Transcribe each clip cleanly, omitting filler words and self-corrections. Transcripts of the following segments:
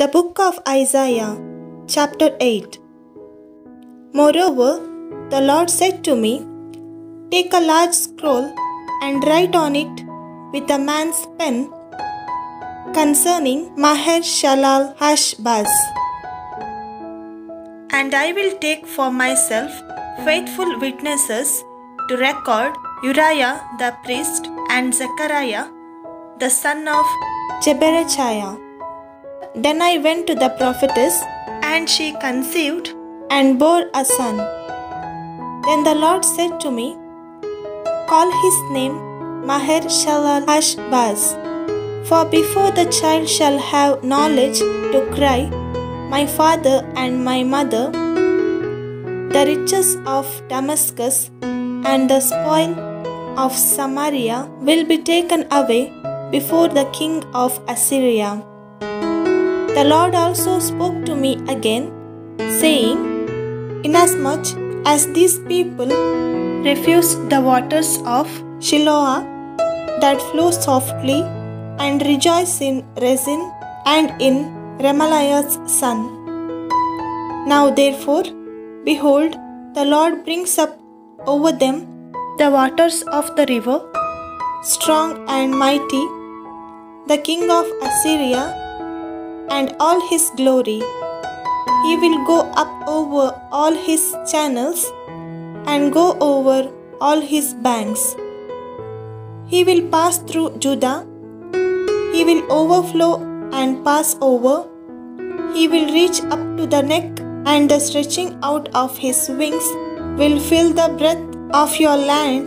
The book of Isaiah, chapter 8. Moreover, the Lord said to me, "Take a large scroll and write on it with a man's pen concerning Maher-shalal-hash-baz. And I will take for myself faithful witnesses to record Uriah the priest and Zechariah the son of Jeberechiah." Then I went to the prophetess, and she conceived and bore a son. Then the Lord said to me, "Call his name Maher-shalal-hash-baz, for before the child shall have knowledge to cry, My father and my mother, the riches of Damascus and the spoil of Samaria will be taken away before the king of Assyria." The Lord also spoke to me again, saying, "Inasmuch as these people refused the waters of Shiloah that flow softly, and rejoice in Rezin and in Remaliah's son. Now therefore, behold, the Lord brings up over them the waters of the river, strong and mighty, the king of Assyria, and all his glory. He will go up over all his channels and go over all his banks. He will pass through Judah. He will overflow and pass over. He will reach up to the neck, and the stretching out of his wings will fill the breadth of your land,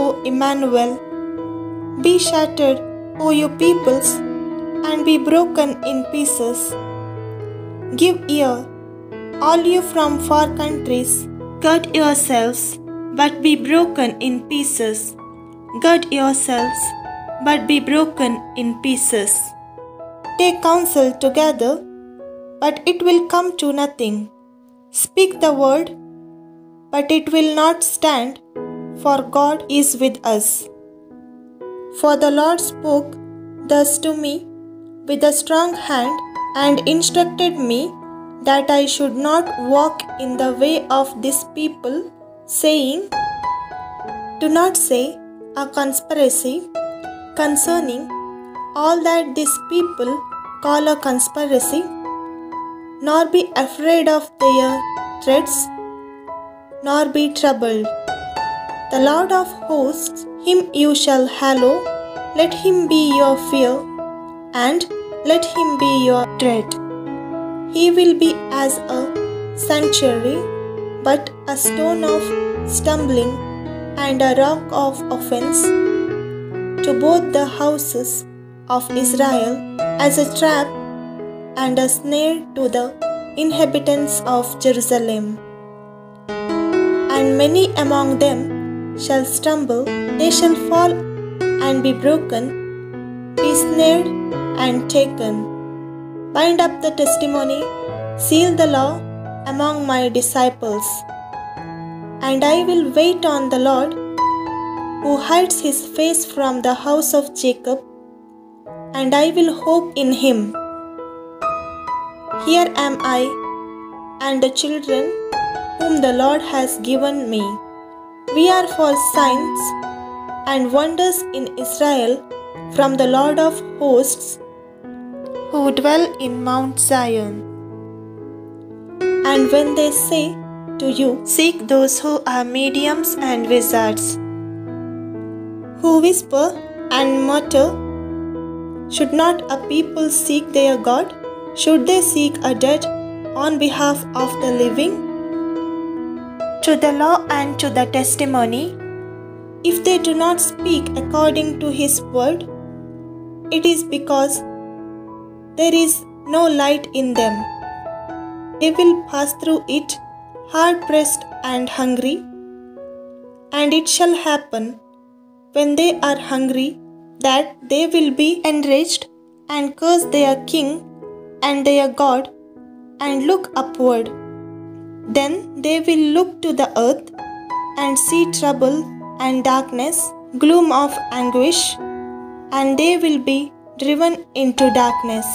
O Emmanuel. Be shattered, O you peoples, and be broken in pieces. Give ear, all you from far countries. Gird yourselves, but be broken in pieces. Gird yourselves, but be broken in pieces. Take counsel together, but it will come to nothing. Speak the word, but it will not stand, for God is with us. For the Lord spoke thus to me with a strong hand, and instructed me that I should not walk in the way of this people, saying, "Do not say a conspiracy concerning all that this people call a conspiracy, nor be afraid of their threats, nor be troubled. The Lord of hosts, him you shall hallow, let him be your fear, and let him be your dread. He will be as a sanctuary, but a stone of stumbling and a rock of offense to both the houses of Israel, as a trap and a snare to the inhabitants of Jerusalem. And many among them shall stumble, they shall fall and be broken, be snared and taken. Bind up the testimony, seal the law among my disciples. And I will wait on the Lord, who hides his face from the house of Jacob, and I will hope in him. Here am I and the children whom the Lord has given me. We are for signs and wonders in Israel from the Lord of hosts, who dwell in Mount Zion." And when they say to you, "Seek those who are mediums and wizards, who whisper and mutter, should not a people seek their God? Should they seek a dead on behalf of the living? To the law and to the testimony, if they do not speak according to his word, it is because there is no light in them. They will pass through it hard-pressed and hungry. And it shall happen, when they are hungry, that they will be enraged and curse their king and their God, and look upward. Then they will look to the earth and see trouble and darkness, gloom of anguish, and they will be driven into darkness.